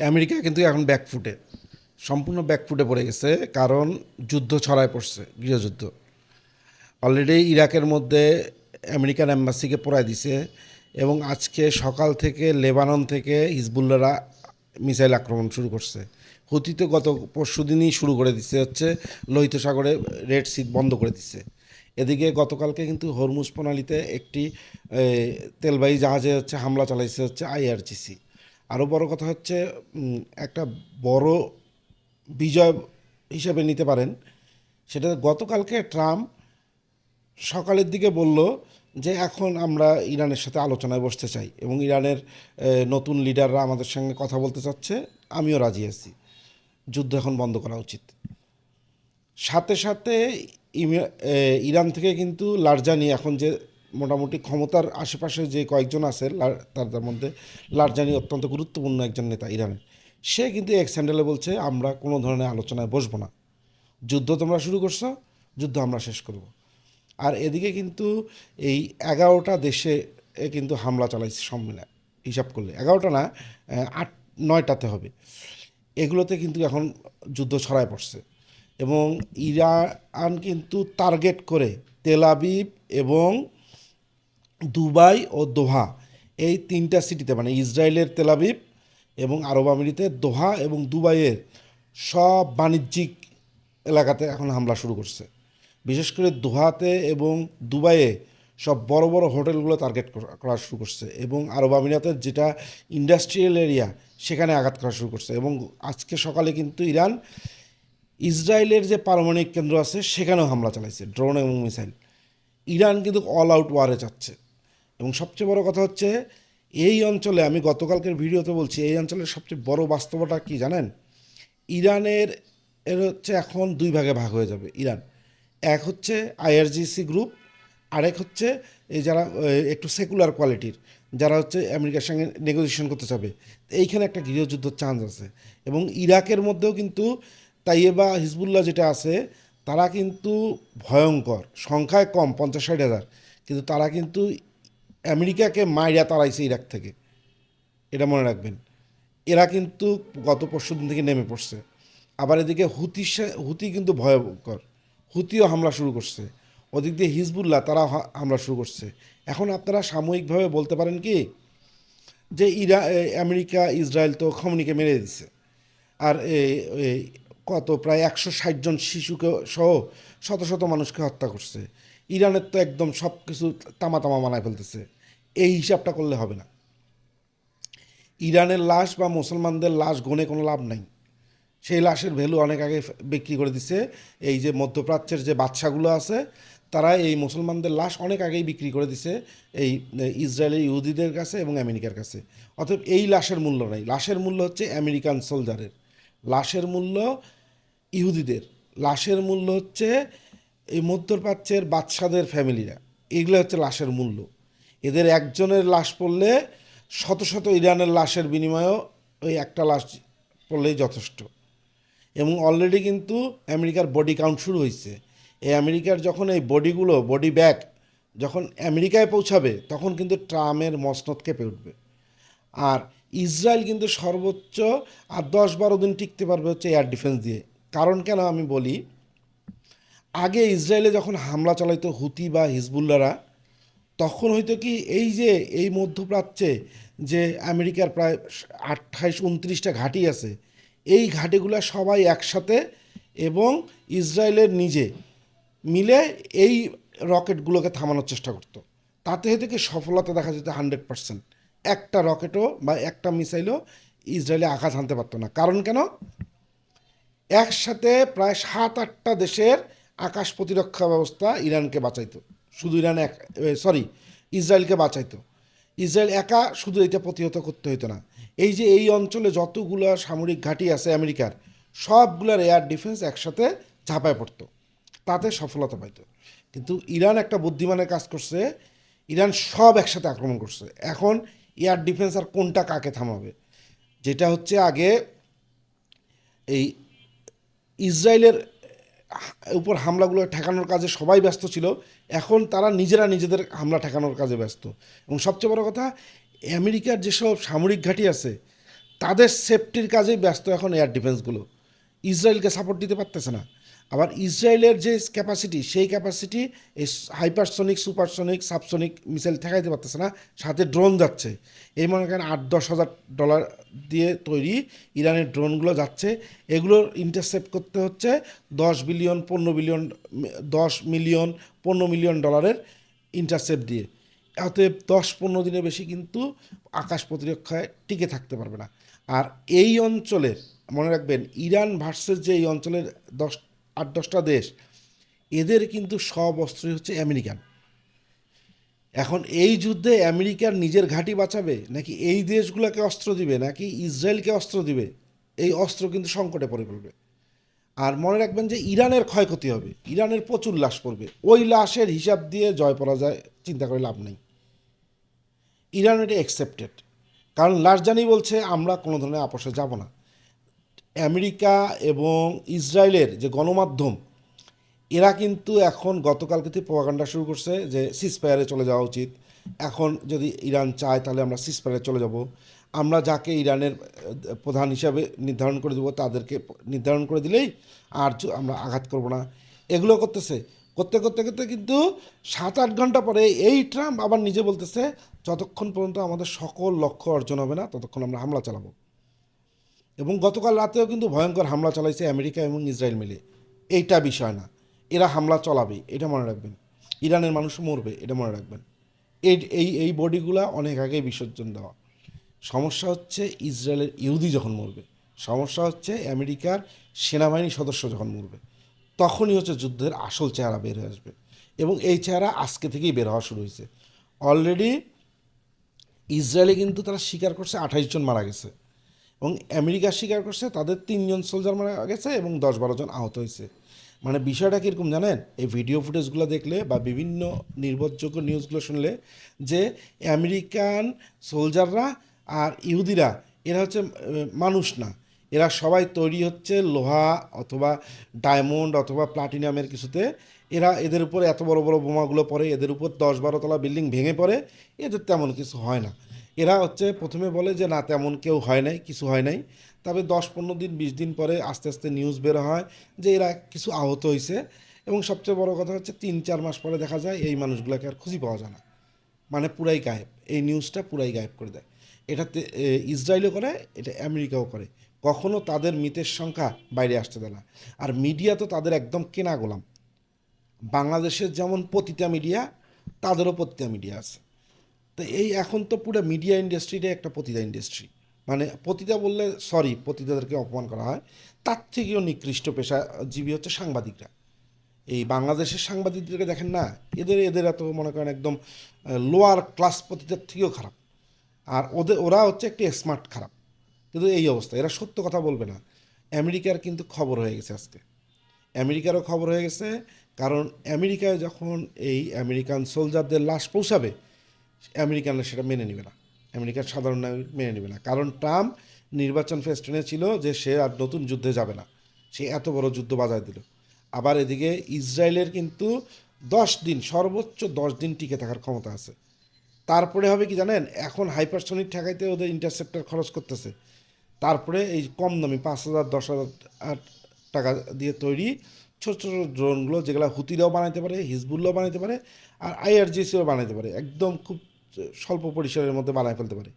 America কিন্তু এখন ব্যাকফুটে, সম্পূর্ণ ব্যাকফুটে পড়ে গেছে, কারণ যুদ্ধ ছড়ায় পড়ছে, গৃহযুদ্ধ। অলরেডি ইরাকের মধ্যে আমেরিকান এম্বাসিকে পোড়ায় দিছে, এবং আজকে সকাল থেকে লেবানন থেকে হিজবুল্লাহরা মিসাইল আক্রমণ শুরু করছে। হুতি তো গত পরশু দিনই শুরু করে দিচ্ছে, হচ্ছে লোহিত সাগরে রেড সি বন্ধ করে দিচ্ছে। এদিকে গতকালকে কিন্তু হরমুজ প্রণালীতে একটি তেলবাহী জাহাজে হচ্ছে হামলা চালাইছে হচ্ছে আইআরজিসি। আরও বড় কথা হচ্ছে একটা বড় বিজয় হিসেবে নিতে পারেন, সেটা গতকালকে ট্রাম্প সকালের দিকে বলল যে এখন আমরা ইরানের সাথে আলোচনায় বসতে চাই, এবং ইরানের নতুন লিডাররা আমাদের সঙ্গে কথা বলতে চাচ্ছে, আমিও রাজি আছি, যুদ্ধ এখন বন্ধ করা উচিত। সাথে সাথে ইরান থেকে কিন্তু লারজানি, এখন যে মোটামুটি ক্ষমতার আশেপাশে যে কয়েকজন আছে তাদের মধ্যে লারজানি অত্যন্ত গুরুত্বপূর্ণ একজন নেতা ইরানের, সে কিন্তু এক্স হ্যান্ডেলে বলছে আমরা কোনো ধরনের আলোচনায় বসবো না, যুদ্ধ তোমরা শুরু করছো, যুদ্ধ আমরা শেষ করব। আর এদিকে কিন্তু এই 11টা দেশে কিন্তু হামলা চালাইছে সম্মিলে, হিসাব করলে 11টা না, 8-9টাতে হবে। এগুলোতে কিন্তু এখন যুদ্ধ ছড়ায় পড়ছে, এবং ইরান কিন্তু টার্গেট করে তেল আবিব এবং দুবাই ও দোহা, এই তিনটা সিটিতে, মানে ইসরায়েলের তেল আবিব এবং আরব আমিরাতের দোহা এবং দুবাইয়ের সব বাণিজ্যিক এলাকাতে এখন হামলা শুরু করছে। বিশেষ করে দোহাতে এবং দুবাইয়ে সব বড় বড় হোটেলগুলো টার্গেট করা শুরু করছে, এবং আরব আমিরাতের যেটা ইন্ডাস্ট্রিয়াল এরিয়া সেখানে আঘাত করা শুরু করছে। এবং আজকে সকালে কিন্তু ইরান ইসরায়েলের যে পারমাণবিক কেন্দ্র আছে সেখানেও হামলা চালাইছে, ড্রোন এবং মিসাইল। ইরান কিন্তু অল আউট ওয়ারে যাচ্ছে। এবং সবচেয়ে বড় কথা হচ্ছে, এই অঞ্চলে আমি গতকালকের ভিডিওতে বলছি, এই অঞ্চলের সবচেয়ে বড় বাস্তবতা কি জানেন? ইরানের হচ্ছে এখন দুই ভাগে ভাগ হয়ে যাবে ইরান। এক হচ্ছে আইআরজিসি গ্রুপ, আরেক হচ্ছে এই যারা একটু সেকুলার কোয়ালিটির, যারা হচ্ছে আমেরিকার সঙ্গে নেগোসিয়েশন করতে চাবে। এইখানে একটা গৃহযুদ্ধ চান্স আছে। এবং ইরাকের মধ্যেও কিন্তু তাইয়েবা হিজবুল্লাহ যেটা আছে, তারা কিন্তু ভয়ঙ্কর, সংখ্যায় কম, 50-60 হাজার, কিন্তু তারা কিন্তু আমেরিকাকে মাইরা তাড়াইছে ইরাক থেকে, এটা মনে রাখবেন। এরা কিন্তু গত পরশু দিন থেকে নেমে পড়ছে। আবার এদিকে হুতি কিন্তু ভয়ঙ্কর, হুতিও হামলা শুরু করছে। ওদিক দিয়ে হিজবুল্লাহ তারা হামলা শুরু করছে। এখন আপনারা সাময়িকভাবে বলতে পারেন কি যে আমেরিকা ইসরায়েল তো খমনিকে মেরে দিচ্ছে, আর কত প্রায় 160 জন শিশুকে সহ শত শত মানুষকে হত্যা করছে। ইরানের তো একদম সব কিছু তামা তামা বানায় ফেলতেছে। এই হিসাবটা করলে হবে না। ইরানের লাশ বা মুসলমানদের লাশ গনে কোনো লাভ নাই। সেই লাশের ভ্যালু অনেক আগে বিক্রি করে দিছে এই যে মধ্যপ্রাচ্যের যে বাদশাগুলো আছে, তারা এই মুসলমানদের লাশ অনেক আগেই বিক্রি করে দিছে এই ইসরায়েলের ইহুদিদের কাছে এবং আমেরিকার কাছে। অতএব এই লাশের মূল্য নাই, লাশের মূল্য হচ্ছে আমেরিকান সোলজারের, লাশের মূল্য ইহুদিদের, লাশের মূল্য হচ্ছে এই মধ্যপ্রাচ্যের বাদশাদের ফ্যামিলিরা, এগুলো হচ্ছে লাশের মূল্য। এদের একজনের লাশ পড়লে শত শত ইরানের লাশের বিনিময়েও ওই একটা লাশ পড়লেই যথেষ্ট। এবং অলরেডি কিন্তু আমেরিকার বডি কাউন্ট শুরু হয়েছে। এই আমেরিকার যখন এই বডিগুলো, বডি ব্যাগ যখন আমেরিকায় পৌঁছাবে, তখন কিন্তু ট্রাম্পের মসনদ কেঁপে উঠবে। আর ইসরায়েল কিন্তু সর্বোচ্চ আর 10-12 দিন টিকতে পারবে হচ্ছে এয়ার ডিফেন্স দিয়ে। কারণ কেন আমি বলি, আগে ইসরায়েলে যখন হামলা চালাইতো হুতি বা হিজবুল্লারা, তখন হয়তো কি এই যে এই মধ্যপ্রাচ্যে যে আমেরিকার প্রায় 28-29টা ঘাঁটি আছে, এই ঘাঁটিগুলো সবাই একসাথে এবং ইসরায়েলের নিজে মিলে এই রকেটগুলোকে থামানোর চেষ্টা করতো। তাতে হয়তো কি সফলতা দেখা যেত 100%। একটা রকেটও বা একটা মিসাইলও ইসরায়েলে আঘাত হানতে পারতো না। কারণ কেন? একসাথে প্রায় 7-8টা দেশের আকাশ প্রতিরক্ষা ব্যবস্থা ইরানকে বাঁচাইতো। শুধু ইরান এক, সরি, ইসরায়েলকে বাঁচাইতো। ইসরায়েল একা শুধু এটা প্রতিহত করতে হইতো না। এই যে এই অঞ্চলে যতগুলো সামরিক ঘাঁটি আছে আমেরিকার, সবগুলোর এয়ার ডিফেন্স একসাথে ঝাঁপায় পড়তো, তাতে সফলতা পাইতো। কিন্তু ইরান একটা বুদ্ধিমানের কাজ করছে, ইরান সব একসাথে আক্রমণ করছে। এখন এয়ার ডিফেন্স আর কোনটা কাকে থামাবে? যেটা হচ্ছে আগে এই ইসরায়েলের উপর হামলাগুলো ঠেকানোর কাজে সবাই ব্যস্ত ছিল, এখন তারা নিজেরা নিজেদের হামলা ঠেকানোর কাজে ব্যস্ত। এবং সবচেয়ে বড় কথা, আমেরিকার যেসব সামরিক ঘাঁটি আছে তাদের সেফটির কাজেই ব্যস্ত এখন এয়ার ডিফেন্সগুলো, ইসরায়েলকে সাপোর্ট দিতে পারতেছে না। আবার ইসরায়েলের যে ক্যাপাসিটি, সেই ক্যাপাসিটি এই হাইপারসনিক, সুপারসনিক, সাবসনিক মিসাইল ঠেকাইতে পারতেছে না, সাথে ড্রোন যাচ্ছে। এই মনে করেন $8-10 হাজার দিয়ে তৈরি ইরানের ড্রোনগুলো যাচ্ছে, এগুলোর ইন্টারসেপ্ট করতে হচ্ছে 10 বিলিয়ন 15 বিলিয়ন, 10 মিলিয়ন 15 মিলিয়ন ডলারের ইন্টারসেপ্ট দিয়ে। অতএব 10-15 দিনের বেশি কিন্তু আকাশ প্রতিরক্ষায় টিকে থাকতে পারবে না। আর এই অঞ্চলের, মনে রাখবেন, ইরান ভার্সেস যে এই অঞ্চলের 8-10টা দেশ, এদের কিন্তু সব অস্ত্রই হচ্ছে আমেরিকান। এখন এই যুদ্ধে আমেরিকার নিজের ঘাঁটি বাঁচাবে, নাকি এই দেশগুলোকে অস্ত্র দিবে, নাকি ইসরায়েলকে অস্ত্র দিবে, এই অস্ত্র কিন্তু সংকটে পড়ে পড়বে। আর মনে রাখবেন যে ইরানের ক্ষয়ক্ষতি হবে, ইরানের প্রচুর লাশ পড়বে, ওই লাশের হিসাব দিয়ে জয় পরাজয় চিন্তা করে লাভ নেই। ইরান এটা অ্যাকসেপ্টেড, কারণ লারজানি বলছে আমরা কোনো ধরনের আপোষে যাব না। আমেরিকা এবং ইসরায়েলের যে গণমাধ্যম, এরা কিন্তু এখন গতকালকে থেকে প্রপাগান্ডা শুরু করছে যে সিজফায়ারে চলে যাওয়া উচিত, এখন যদি ইরান চায় তাহলে আমরা সিজফায়ারে চলে যাব, আমরা যাকে ইরানের প্রধান হিসাবে নির্ধারণ করে দেবো তাদেরকে নির্ধারণ করে দিলেই আর আমরা আঘাত করব না। এগুলো করতেছে, করতে করতে করতে কিন্তু 7-8 ঘন্টা পরে এই ট্রাম্প আবার নিজে বলতেছে যতক্ষণ পর্যন্ত আমাদের সকল লক্ষ্য অর্জন হবে না ততক্ষণ আমরা হামলা চালাবো। এবং গতকাল রাতেও কিন্তু ভয়ঙ্কর হামলা চালাইছে আমেরিকা এবং ইসরায়েল মিলে। এইটা বিষয় না, এরা হামলা চালাবে, এটা মনে রাখবেন। ইরানের মানুষ মরবে, এটা মনে রাখবেন। এই এই এই বডিগুলা অনেক আগেই বিসর্জন দেওয়া। সমস্যা হচ্ছে ইসরায়েলের ইহুদি যখন মরবে, সমস্যা হচ্ছে আমেরিকার সেনাবাহিনী সদস্য যখন মরবে, তখনই হচ্ছে যুদ্ধের আসল চেহারা বের হয়ে আসবে। এবং এই চেহারা আজকে থেকেই বের হওয়া শুরু হয়েছে। অলরেডি ইসরায়েলে কিন্তু তারা স্বীকার করছে 28 জন মারা গেছে, এবং আমেরিকা স্বীকার করছে তাদের 3 জন সোলজার মারা গেছে এবং 10-12 জন আহত হয়েছে। মানে বিষয়টা কীরকম জানেন, এই ভিডিও ফুটেজগুলো দেখলে বা বিভিন্ন নির্ভরযোগ্য নিউজগুলো শুনলে, যে আমেরিকান সোলজাররা আর ইহুদিরা এরা হচ্ছে মানুষ না, এরা সবাই তৈরি হচ্ছে লোহা অথবা ডায়মন্ড অথবা প্লাটিনামের কিছুতে। এরা, এদের উপরে এত বড় বড় বোমাগুলো পড়ে, এদের উপর 10-12 তলা বিল্ডিং ভেঙে পড়ে, এদের তেমন কিছু হয় না। এরা হচ্ছে প্রথমে বলে যে না তেমন কেউ হয় নাই, কিছু হয় নাই, তবে 10-15 দিন 20 দিন পরে আস্তে আস্তে নিউজ বের হয় যে এরা কিছু আহত হয়েছে। এবং সবচেয়ে বড় কথা হচ্ছে 3-4 মাস পরে দেখা যায় এই মানুষগুলোকে আর খুঁজে পাওয়া যায় না, মানে পুরাই গায়েব। এই নিউজটা পুরাই গায়েব করে দেয়। এটাতে ইসরায়েলও করে, এটা আমেরিকাও করে, কখনো তাদের মৃতের সংখ্যা বাইরে আসতে দেয় না। আর মিডিয়া তো তাদের একদম কেনা গোলাম। বাংলাদেশের যেমন পতিতা মিডিয়া, তাদেরও পতিতা মিডিয়া আছে। তো এই এখন তো পুরো মিডিয়া ইন্ডাস্ট্রিটাই একটা পতিতা ইন্ডাস্ট্রি। মানে পতিতা বললে সরি, পতিতাদেরকে অপমান করা হয়, তার থেকেও নিকৃষ্ট পেশাজীবী হচ্ছে সাংবাদিকরা। এই বাংলাদেশের সাংবাদিকদেরকে দেখেন না, এদের এদের এত মনে করেন একদম লোয়ার ক্লাস পতিতার থেকেও খারাপ। আর ওরা হচ্ছে একটি স্মার্ট খারাপ। কিন্তু এই অবস্থা, এরা সত্য কথা বলবে না। আমেরিকার কিন্তু খবর হয়ে গেছে আজকে, আমেরিকারও খবর হয়ে গেছে। কারণ আমেরিকায় যখন এই আমেরিকান সোলজারদের লাশ পৌঁছাবে, আমেরিকানরা সেটা মেনে নেবে না, আমেরিকার সাধারণ নাগরিক মেনে নেবে না। কারণ ট্রাম্প নির্বাচন ফেস্টুনে ছিল যে সে আর নতুন যুদ্ধে যাবে না, সে এত বড় যুদ্ধ বাজায় দিল। আবার এদিকে ইসরায়েলের কিন্তু 10 দিন, সর্বোচ্চ 10 দিন টিকে থাকার ক্ষমতা আছে। তারপরে হবে কি জানেন, এখন হাইপারসনিক ঠেকাইতে ওদের ইন্টারসেপ্টার খরচ করতেছে। তারপরে এই কম দামি 5,000-10,000 টাকা দিয়ে তৈরি ছোট ছোট ড্রোনগুলো, যেগুলো হুতিরাও বানাইতে পারে, হিজবুল্লাও বানাইতে পারে, আর আইআরজিসিও বানাইতে পারে, একদম খুব স্বল্প পরিসরের মধ্যে বানায় ফেলতে পারে।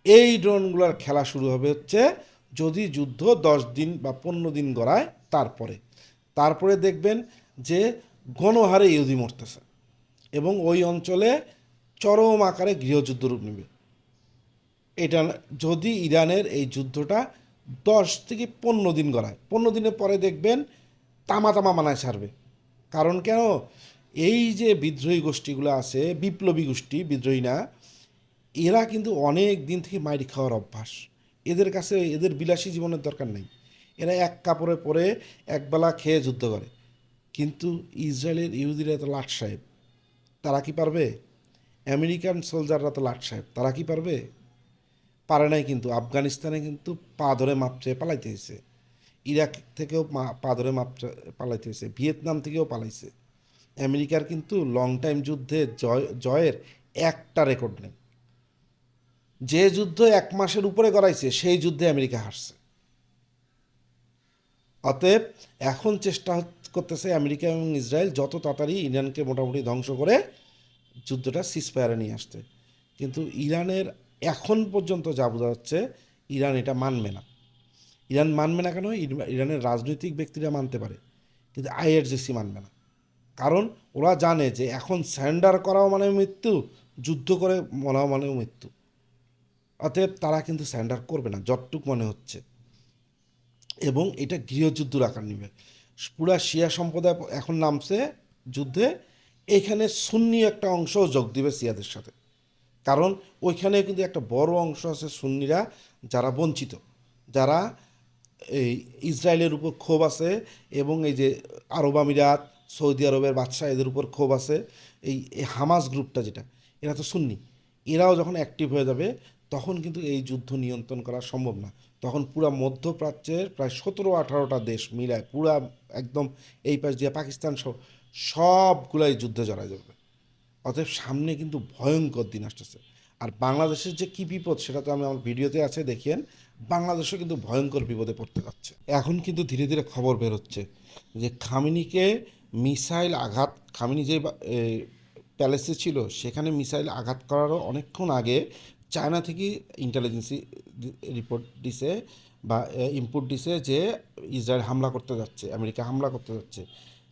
এই ড্রোনগুলোর খেলা শুরু হবে হচ্ছে যদি যুদ্ধ 10 দিন বা 15 দিন গড়ায়, তারপরে তারপরে দেখবেন যে গণহারে ইহুদি মরতেছে এবং ওই অঞ্চলে চরম আকারে গৃহযুদ্ধ রূপ নেবে। এটা যদি ইরানের এই যুদ্ধটা 10 থেকে 15 দিন গড়ায়, 15 দিনের পরে দেখবেন তামা তামা মানায় ছাড়বে। কারণ কেন, এই যে বিদ্রোহী গোষ্ঠীগুলো আছে, বিপ্লবী গোষ্ঠী, বিদ্রোহী না, এরা কিন্তু অনেক দিন থেকে মাইর খাওয়ার অভ্যাস। এদের কাছে এদের বিলাসী জীবনের দরকার নেই, এরা এক কাপড়ে পরে একবেলা খেয়ে যুদ্ধ করে। কিন্তু ইসরায়েলের ইহুদিরা তো লাট সাহেব, তারা কি পারবে? আমেরিকান সোলজাররা তো লাট সাহেব, তারা কি পারবে? পারে নাই। কিন্তু আফগানিস্তানে কিন্তু পা ধরে মাপছে পালাইতে হয়েছে, ইরাক থেকেও পা ধরে মাপছে পালাইতে হয়েছে, ভিয়েতনাম থেকেও পালাইছে। আমেরিকার কিন্তু লং টাইম যুদ্ধে জয়ের একটা রেকর্ড নেই। যে যুদ্ধ 1 মাসের উপরে গড়াইছে সেই যুদ্ধে আমেরিকা হারছে। অতএব এখন চেষ্টা করতেছে আমেরিকা এবং ইসরায়েল যত তাড়াতাড়ি ইরানকে মোটামুটি ধ্বংস করে যুদ্ধটা সিজফায়ারে নিয়ে আসতে। কিন্তু ইরানের এখন পর্যন্ত যা বোঝা যাচ্ছে ইরান এটা মানবে না। ইরান মানবে না কেন? ইরানের রাজনৈতিক ব্যক্তিরা মানতে পারে, কিন্তু আইআরজিসি মানবে না। কারণ ওরা জানে যে এখন স্যারেন্ডার করাও মানে মৃত্যু, যুদ্ধ করে মরাও মানেও মৃত্যু। অতএব তারা কিন্তু স্যারেন্ডার করবে না যতটুক মনে হচ্ছে, এবং এটা গৃহযুদ্ধর আকার নেবে। পুরা শিয়া সম্প্রদায় এখন নামছে যুদ্ধে। এখানে সুন্নি একটা অংশও যোগ দিবে শিয়াদের সাথে, কারণ ওইখানে কিন্তু একটা বড় অংশ আছে সুন্নিরা যারা বঞ্চিত, যারা এই ইসরায়েলের উপর ক্ষোভ আছে, এবং এই যে আরব আমিরাত, সৌদি আরবের বাদশাহ এদের উপর ক্ষোভ আছে। এই হামাস গ্রুপটা যেটা, এরা তো সুন্নি, এরাও যখন অ্যাক্টিভ হয়ে যাবে তখন কিন্তু এই যুদ্ধ নিয়ন্ত্রণ করা সম্ভব না। তখন পুরা মধ্যপ্রাচ্যের প্রায় 17-18টা দেশ মিলায় পুরা একদম এই পাশ দিয়ে পাকিস্তান সহ সবগুলাই যুদ্ধে জড়ায় যাবে। অতএব সামনে কিন্তু ভয়ঙ্কর দিন আসতেছে। আর বাংলাদেশের যে কী বিপদ সেটা তো আমি আমার ভিডিওতে আছে, দেখিয়েন। বাংলাদেশও কিন্তু ভয়ঙ্কর বিপদে পড়তে যাচ্ছে। এখন কিন্তু ধীরে ধীরে খবর বের হচ্ছে যে খামেনিকে মিসাইল আঘাত, খামেনি যে প্যালেসে ছিল সেখানে মিসাইল আঘাত করারও অনেকক্ষণ আগে চায়না থেকে ইন্টেলিজেন্সি রিপোর্ট দিছে বা ইনপুট দিছে যে ইসরায়েল হামলা করতে যাচ্ছে, আমেরিকা হামলা করতে যাচ্ছে।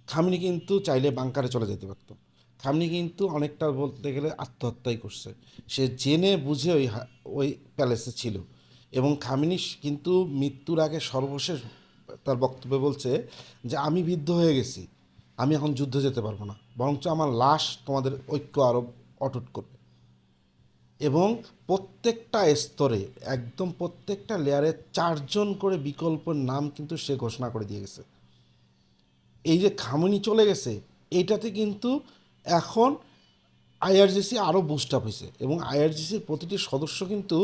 খামেনি কিন্তু চাইলে বাংকারে চলে যেতে পারত। খামেনি কিন্তু অনেকটা বলতে গেলে আত্মহত্যাই করছে। সে জেনে বুঝে ওই প্যালেসে ছিল। এবং খামেনি কিন্তু মৃত্যুর আগে সর্বশেষ তার বক্তব্যে বলছে যে আমি বিদ্ধ হয়ে গেছি, আমি এখন যুদ্ধে যেতে পারবো না, বরঞ্চ আমার লাশ তোমাদের ঐক্য আরও অটুট করবে। এবং প্রত্যেকটা স্তরে, একদম প্রত্যেকটা লেয়ারে 4জন করে বিকল্পের নাম কিন্তু সে ঘোষণা করে দিয়ে গেছে। এই যে খামেনি চলে গেছে, এইটাতে কিন্তু এখন আইআরজিসি আরও বুস্ট আপ হয়েছে, এবং আইআরজিসির প্রতিটি সদস্য কিন্তু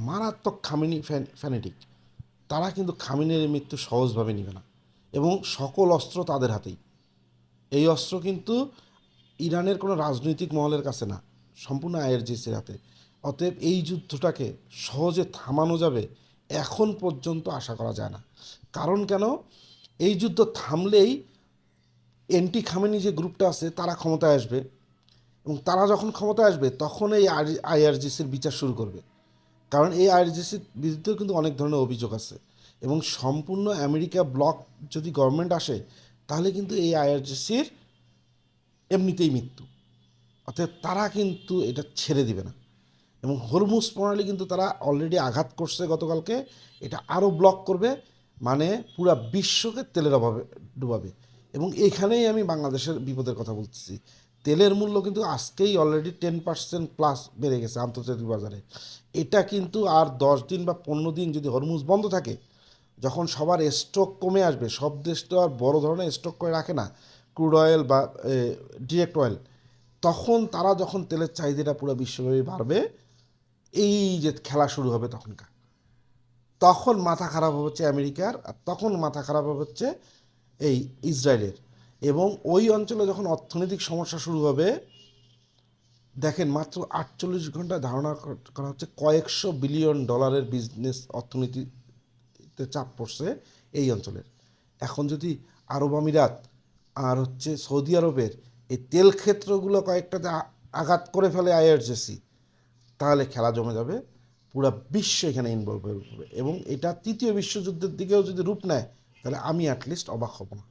মারাত্মক খামেনি ফ্যানেটিক। তারা কিন্তু খামেনির মৃত্যু সহজভাবে নেবে না, এবং সকল অস্ত্র তাদের হাতেই। এই অস্ত্র কিন্তু ইরানের কোনো রাজনৈতিক মহলের কাছে না, সম্পূর্ণ আইআরজিসির হাতে। অতএব এই যুদ্ধটাকে সহজে থামানো যাবে এখন পর্যন্ত আশা করা যায় না। কারণ কেন? এই যুদ্ধ থামলেই এন্টি খামেনি যে গ্রুপটা আছে তারা ক্ষমতায় আসবে, এবং তারা যখন ক্ষমতায় আসবে তখন এই আইআরজিসির বিচার শুরু করবে। কারণ এই আইআরজিসির বিরুদ্ধেও কিন্তু অনেক ধরনের অভিযোগ আছে, এবং সম্পূর্ণ আমেরিকা ব্লক যদি গভর্নমেন্ট আসে তাহলে কিন্তু এই আইআরজিসির এমনিতেই মৃত্যু। অর্থাৎ তারা কিন্তু এটা ছেড়ে দিবে না। এবং হরমুজ প্রণালী কিন্তু তারা অলরেডি আঘাত করছে গতকালকে, এটা আরও ব্লক করবে, মানে পুরা বিশ্বকে তেলের অভাবে ডুবাবে। এবং এইখানেই আমি বাংলাদেশের বিপদের কথা বলতেছি। তেলের মূল্য কিন্তু আজকেই অলরেডি 10%+ বেড়ে গেছে আন্তর্জাতিক বাজারে। এটা কিন্তু আর 10 দিন বা 15 দিন যদি হরমুজ বন্ধ থাকে, যখন সবার স্টক কমে আসবে, সব দেশ তো আর বড় ধরনের স্টক করে রাখে না ক্রুড অয়েল বা ডিরেক্ট অয়েল, তখন তারা যখন তেলের চাহিদাটা পুরো বিশ্বব্যাপী বাড়বে, এই যে খেলা শুরু হবে তখনকার, তখন মাথা খারাপ হচ্ছে আমেরিকার, আর তখন মাথা খারাপ হচ্ছে এই ইসরায়েলের। এবং ওই অঞ্চলে যখন অর্থনৈতিক সমস্যা শুরু হবে, দেখেন মাত্র 48 ঘন্টা ধারণা করা হচ্ছে কয়েকশো বিলিয়ন ডলারের বিজনেস অর্থনীতিতে চাপ পড়ছে এই অঞ্চলের। এখন যদি আরব আমিরাত আর সৌদি আরবের এই তেল ক্ষেত্রগুলো কয়েকটাতে আঘাত করে ফেলে আইআরজিসি, তাহলে খেলা জমে যাবে, পুরো বিশ্ব এখানে ইনভলভ হয়ে পড়বে, এবং এটা তৃতীয় বিশ্বযুদ্ধের দিকেও যদি রূপ নেয় তাহলে আমি অ্যাটলিস্ট অবাক হব না।